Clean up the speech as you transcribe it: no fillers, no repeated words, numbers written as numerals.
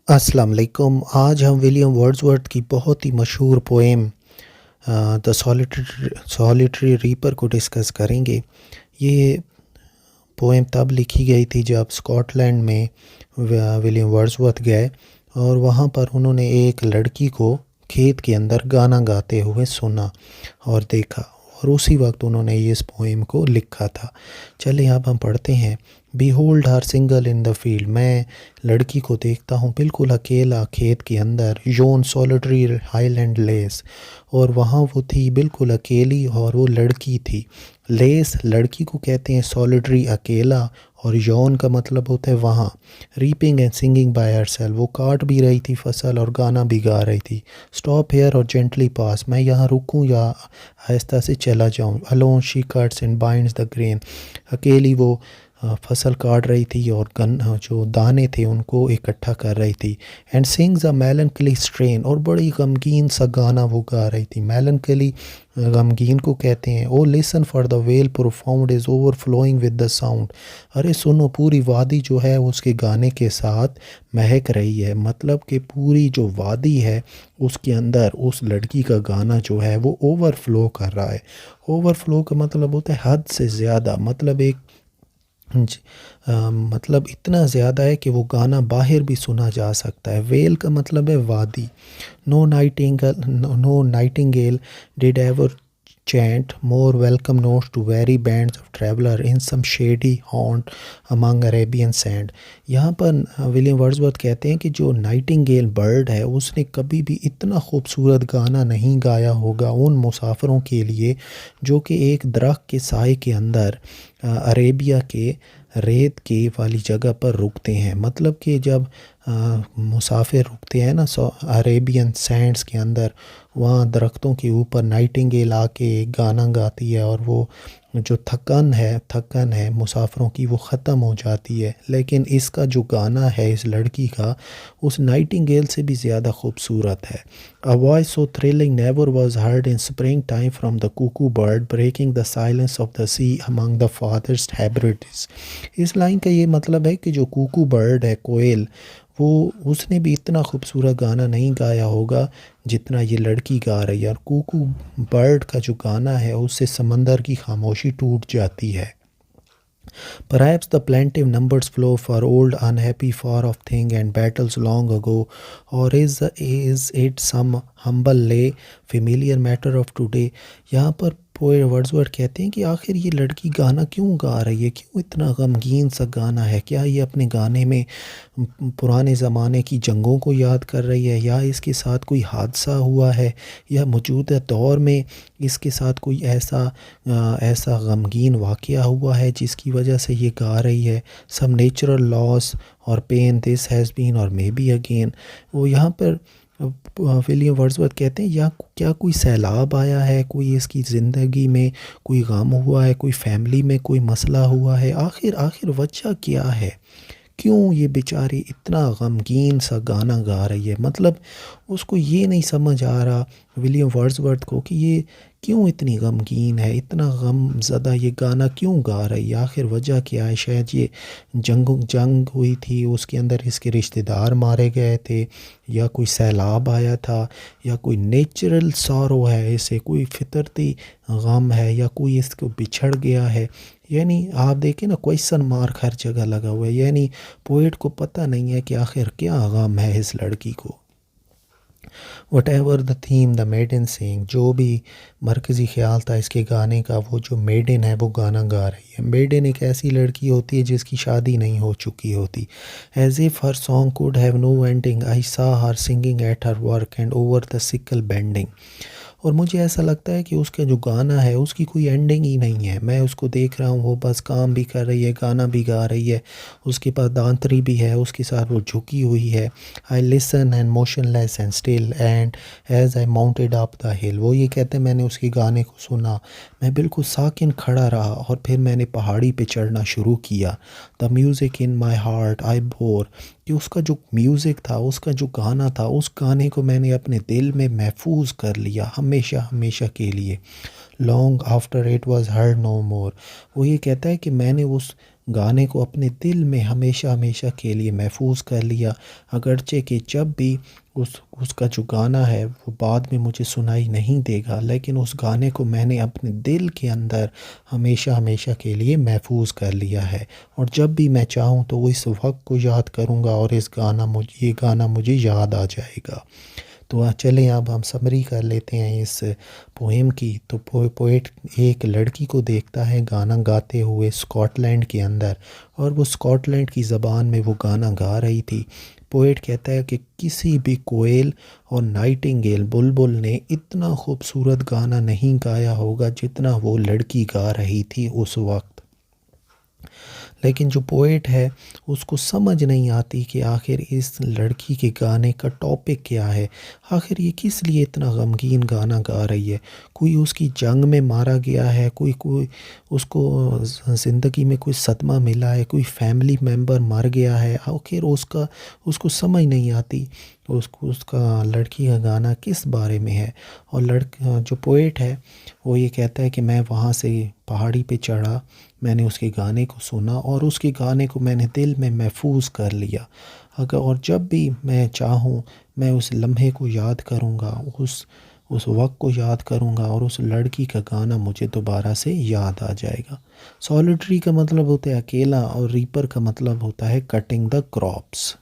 अस्सलाम वालेकुम। आज हम विलियम वर्ड्सवर्थ की बहुत ही मशहूर पोएम द सॉलिटरी रीपर को डिस्कस करेंगे। ये पोएम तब लिखी गई थी जब स्कॉटलैंड में विलियम वर्ड्सवर्थ गए और वहाँ पर उन्होंने एक लड़की को खेत के अंदर गाना गाते हुए सुना और देखा, और उसी वक्त उन्होंने इस पोएम को लिखा था। चलिए अब हम पढ़ते हैं। Behold her single in the field, मैं लड़की को देखता हूँ बिल्कुल अकेला खेत के अंदर। जोन सॉलिटरी हाईलैंड लेस, और वहाँ वो थी बिल्कुल अकेली और वो लड़की थी। लेस लड़की को कहते हैं, सॉलिटरी अकेला, और यौन का मतलब होता है वहाँ। Reaping and singing by herself, वो काट भी रही थी फसल और गाना भी गा रही थी। स्टॉप हेयर और जेंटली पास, मैं यहाँ रुकूँ या आहिस्ता से चला जाऊँ। Alone she cuts and binds the grain, अकेली वो फसल काट रही थी और जो दाने थे उनको इकट्ठा कर रही थी। एंड सिंग्स अ मेलनकली स्ट्रेन, और बड़ी गमगीन सा गाना वो गा रही थी। मेलनकली गमगीन को कहते हैं। O listen for the well profound is overflowing with the sound, अरे सुनो पूरी वादी जो है उसके गाने के साथ महक रही है। मतलब कि पूरी जो वादी है उसके अंदर उस लड़की का गाना जो है वो ओवरफ्लो कर रहा है। ओवरफ्लो का मतलब होता है हद से ज़्यादा, मतलब एक मतलब इतना ज़्यादा है कि वो गाना बाहर भी सुना जा सकता है। वेल का मतलब है वादी। No nightingale did ever chant more welcome notes to weary bands of traveler in some shady haunt among Arabian sand। यहाँ पर विलियम वर्ड्सवर्थ कहते हैं कि जो नाइटिंगेल बर्ड है उसने कभी भी इतना खूबसूरत गाना नहीं गाया होगा उन मुसाफिरों के लिए जो कि एक दरख्त के साए के अंदर अरेबिया के रेत के वाली जगह पर रुकते हैं। मतलब कि जब मुसाफिर रुकते हैं ना अरेबियन सैंड्स के अंदर, वहाँ दरख्तों के ऊपर नाइटिंगेल आके गाना गाती है और वो जो थकन है मुसाफिरों की वो ख़त्म हो जाती है। लेकिन इसका जो गाना है इस लड़की का उस नाइटिंगेल से भी ज़्यादा खूबसूरत है। A voice so thrilling never was heard in spring time from the cuckoo bird breaking the silence of the sea among the फादर्स हैब्रिड्स। इस लाइन का ये मतलब है कि जो कुकू बर्ड है, कोयल, वो उसने भी इतना खूबसूरत गाना नहीं गाया होगा जितना ये लड़की गा रही है। और कुकू बर्ड का जो गाना है उससे समंदर की खामोशी टूट जाती है। Perhaps the plaintive numbers flow for old unhappy far off thing and battles long ago, or is it some humble lay familiar matter of today। यहाँ पर पोएट वर्ड्सवर्थ कहते हैं कि आखिर ये लड़की गाना क्यों गा रही है, क्यों इतना गमगीन सा गाना है। क्या ये अपने गाने में पुराने ज़माने की जंगों को याद कर रही है, या इसके साथ कोई हादसा हुआ है, या मौजूदा दौर में इसके साथ कोई ऐसा गमगीन वाक़या हुआ है जिसकी वजह से ये गा रही है। सम नेचुरल लॉस और पेन दिस हैज़ बीन और मे बी अगेन। वो यहाँ पर विलियम वर्ड्सवर्थ कहते हैं या क्या कोई सैलाब आया है, कोई इसकी ज़िंदगी में कोई गम हुआ है, कोई फैमिली में कोई मसला हुआ है। आखिर वजह क्या है, क्यों ये बेचारी इतना गमगीन सा गाना गा रही है। मतलब उसको ये नहीं समझ आ रहा विलियम वर्ड्सवर्थ को कि ये क्यों इतनी गमगीन है, इतना गम ज़दा ये गाना क्यों गा रही है, आखिर वजह क्या है। शायद ये जंग हुई थी, उसके अंदर इसके रिश्तेदार मारे गए थे, या कोई सैलाब आया था, या कोई नेचुरल सॉरो है, इसे कोई फितरती गम है, या कोई इसको बिछड़ गया है। यानी आप देखें ना, क्वेश्चन मार्क हर जगह लगा हुआ है। यानी पोएट को पता नहीं है कि आखिर क्या गम है इस लड़की को। Whatever the theme the maiden sing, जो भी मरकज़ी ख्याल था इसके गाने का, वो जो मेडन है वो गाना गा रही है। मेडन एक ऐसी लड़की होती है जिसकी शादी नहीं हो चुकी होती। As if her song could have no ending I saw her singing at her work and o'er the sickle bending. और मुझे ऐसा लगता है कि उसका जो गाना है उसकी कोई एंडिंग ही नहीं है। मैं उसको देख रहा हूँ, वो बस काम भी कर रही है, गाना भी गा रही है, उसके पास दांतरी भी है, उसके साथ वो झुकी हुई है। I listen and motionless and still and as I mounted up the hill. वो ये कहते हैं मैंने उसके गाने को सुना, मैं बिल्कुल साकिन खड़ा रहा और फिर मैंने पहाड़ी पे चढ़ना शुरू किया। The music in my heart I bore, कि उसका जो म्यूज़िक था, उसका जो गाना था, उस गाने को मैंने अपने दिल में महफूज कर लिया हमेशा हमेशा के लिए। Long after it was heard no more. वो ये कहता है कि मैंने उस गाने को अपने दिल में हमेशा हमेशा के लिए महफूज कर लिया, अगरचे कि जब भी उसका जो गाना है वो बाद में मुझे सुनाई नहीं देगा, लेकिन उस गाने को मैंने अपने दिल के अंदर हमेशा हमेशा के लिए महफूज कर लिया है, और जब भी मैं चाहूँ तो वो इस वक्त को याद करूँगा और ये गाना मुझे याद आ जाएगा। तो चलें अब हम समरी कर लेते हैं इस पोएम की। तो पोएट एक लड़की को देखता है गाना गाते हुए स्कॉटलैंड के अंदर, और वो स्कॉटलैंड की ज़बान में वो गाना गा रही थी। पोएट कहता है कि किसी भी कोयल और नाइटिंगेल बुलबुल ने इतना खूबसूरत गाना नहीं गाया होगा जितना वो लड़की गा रही थी उस वक्त। लेकिन जो पोएट है उसको समझ नहीं आती कि आखिर इस लड़की के गाने का टॉपिक क्या है, आखिर ये किस लिए इतना गमगीन गाना गा रही है। कोई उसकी जंग में मारा गया है, कोई कोई उसको ज़िंदगी में कोई सदमा मिला है, कोई फैमिली मेम्बर मर गया है, आखिर उसको समझ नहीं आती उसको उसका लड़की का गाना किस बारे में है। और जो पोएट है वो ये कहता है कि मैं वहाँ से पहाड़ी पे चढ़ा, मैंने उसके गाने को सुना और उसके गाने को मैंने दिल में महफूज कर लिया। अगर और जब भी मैं चाहूँ मैं उस लम्हे को याद करूँगा, उस वक्त को याद करूँगा, और उस लड़की का गाना मुझे दोबारा से याद आ जाएगा। सॉलिटरी का मतलब होता है अकेला, और रीपर का मतलब होता है कटिंग द क्रॉप्स।